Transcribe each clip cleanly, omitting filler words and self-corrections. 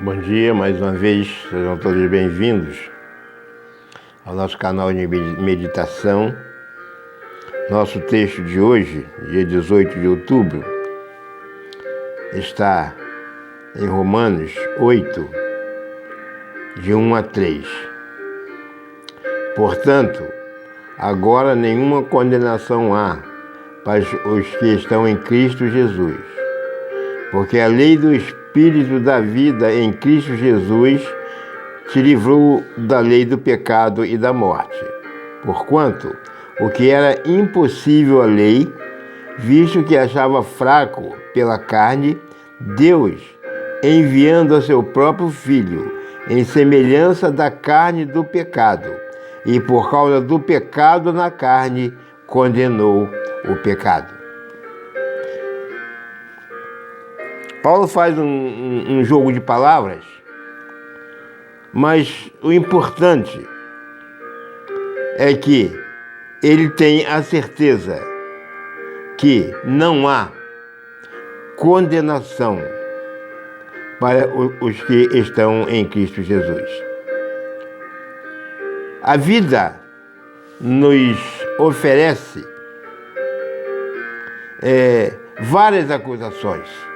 Bom dia, mais uma vez, sejam todos bem-vindos ao nosso canal de meditação. Nosso texto de hoje, dia 18 de outubro, está em Romanos 8, de 1 a 3. Portanto, agora nenhuma condenação há para os que estão em Cristo Jesus, porque a lei do Espírito da vida em Cristo Jesus te livrou da lei do pecado e da morte. Porquanto, o que era impossível à lei, visto que achava fraco pela carne, Deus, enviando a seu próprio Filho, em semelhança da carne do pecado, e por causa do pecado na carne, condenou o pecado. Paulo faz um jogo de palavras, mas o importante é que ele tem a certeza que não há condenação para os que estão em Cristo Jesus. A vida nos oferece várias acusações.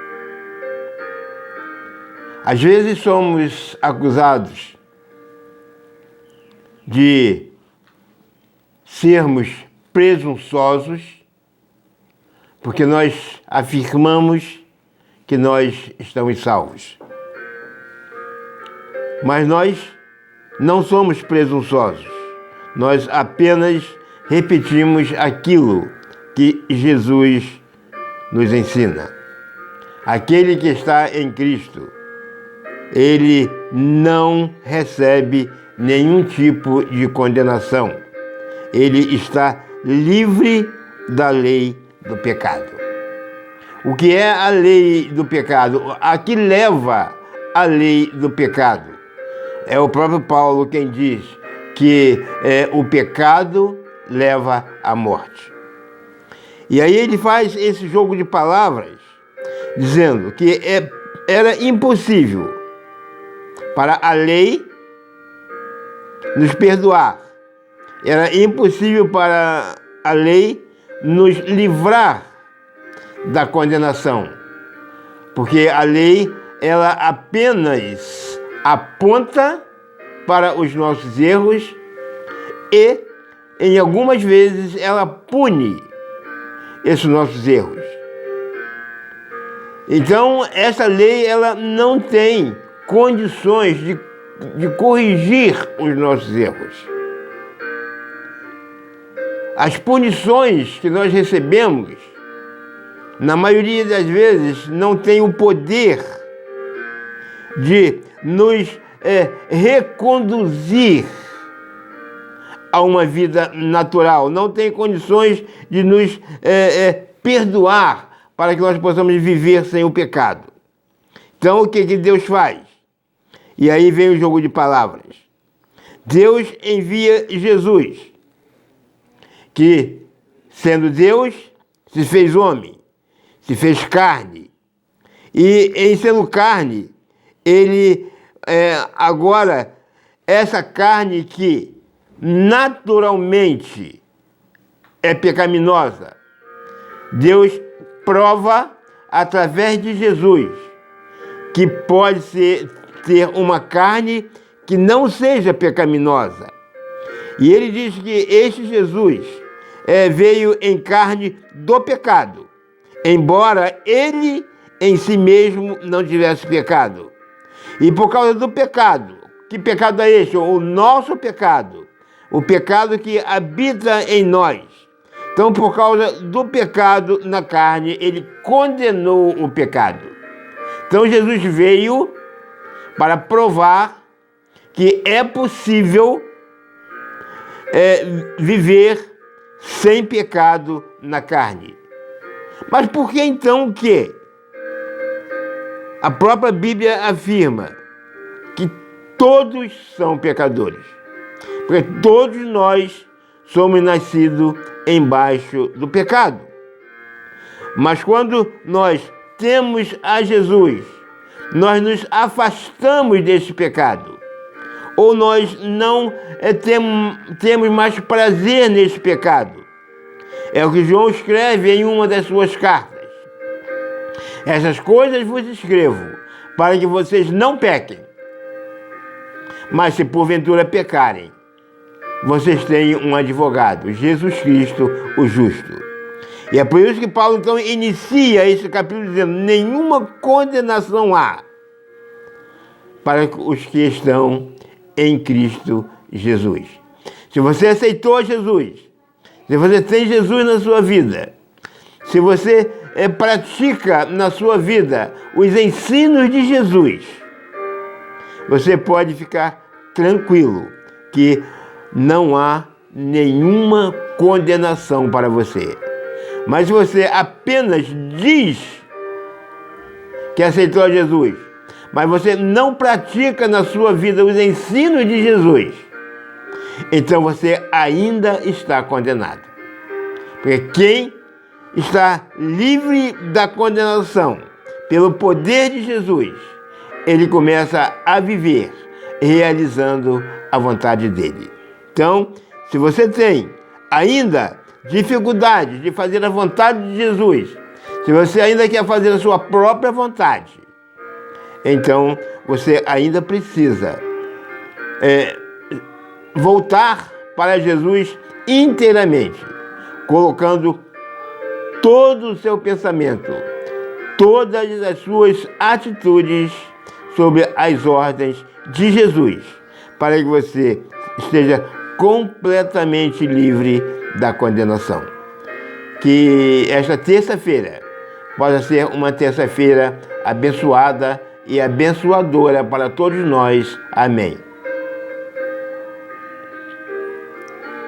Às vezes somos acusados de sermos presunçosos, porque nós afirmamos que nós estamos salvos. Mas nós não somos presunçosos, nós apenas repetimos aquilo que Jesus nos ensina. Aquele que está em Cristo, ele não recebe nenhum tipo de condenação. Ele está livre da lei do pecado. O que é a lei do pecado? A que leva a lei do pecado? É o próprio Paulo quem diz que o pecado leva à morte. E aí ele faz esse jogo de palavras, dizendo que era impossível para a lei nos perdoar. Era impossível para a lei nos livrar da condenação. Porque a lei, ela apenas aponta para os nossos erros e, em algumas vezes, ela pune esses nossos erros. Então, essa lei, ela não tem condições de corrigir os nossos erros. As punições que nós recebemos, na maioria das vezes, não têm o poder de nos reconduzir a uma vida natural, não tem condições de nos perdoar para que nós possamos viver sem o pecado. Então, o que Deus faz? E aí vem o jogo de palavras. Deus envia Jesus, que, sendo Deus, se fez homem, se fez carne. E, em sendo carne, ele, agora, essa carne que naturalmente é pecaminosa, Deus prova através de Jesus que pode ter uma carne que não seja pecaminosa. E ele diz que este Jesus veio em carne do pecado, embora ele em si mesmo não tivesse pecado. E por causa do pecado, que pecado é este? O nosso pecado, o pecado que habita em nós. Então, por causa do pecado na carne, ele condenou o pecado. Então, Jesus veio para provar que é possível viver sem pecado na carne. Mas por que então que a própria Bíblia afirma que todos são pecadores? Porque todos nós somos nascidos embaixo do pecado. Mas quando nós temos a Jesus, nós nos afastamos desse pecado, ou nós não temos mais prazer nesse pecado. É o que João escreve em uma das suas cartas. Essas coisas vos escrevo, para que vocês não pequem. Mas se porventura pecarem, vocês têm um advogado, Jesus Cristo, o justo. E é por isso que Paulo, então, inicia esse capítulo dizendo: nenhuma condenação há para os que estão em Cristo Jesus. Se você aceitou Jesus, se você tem Jesus na sua vida, se você pratica na sua vida os ensinos de Jesus, você pode ficar tranquilo que não há nenhuma condenação para você. Mas se você apenas diz que aceitou Jesus, mas você não pratica na sua vida os ensinos de Jesus, então você ainda está condenado. Porque quem está livre da condenação pelo poder de Jesus, ele começa a viver realizando a vontade dele. Então, se você tem ainda dificuldade de fazer a vontade de Jesus, se você ainda quer fazer a sua própria vontade, então você ainda precisa voltar para Jesus inteiramente, colocando todo o seu pensamento, todas as suas atitudes sobre as ordens de Jesus, para que você esteja completamente livre da condenação. Que esta terça-feira possa ser uma terça-feira abençoada e abençoadora para todos nós. Amém.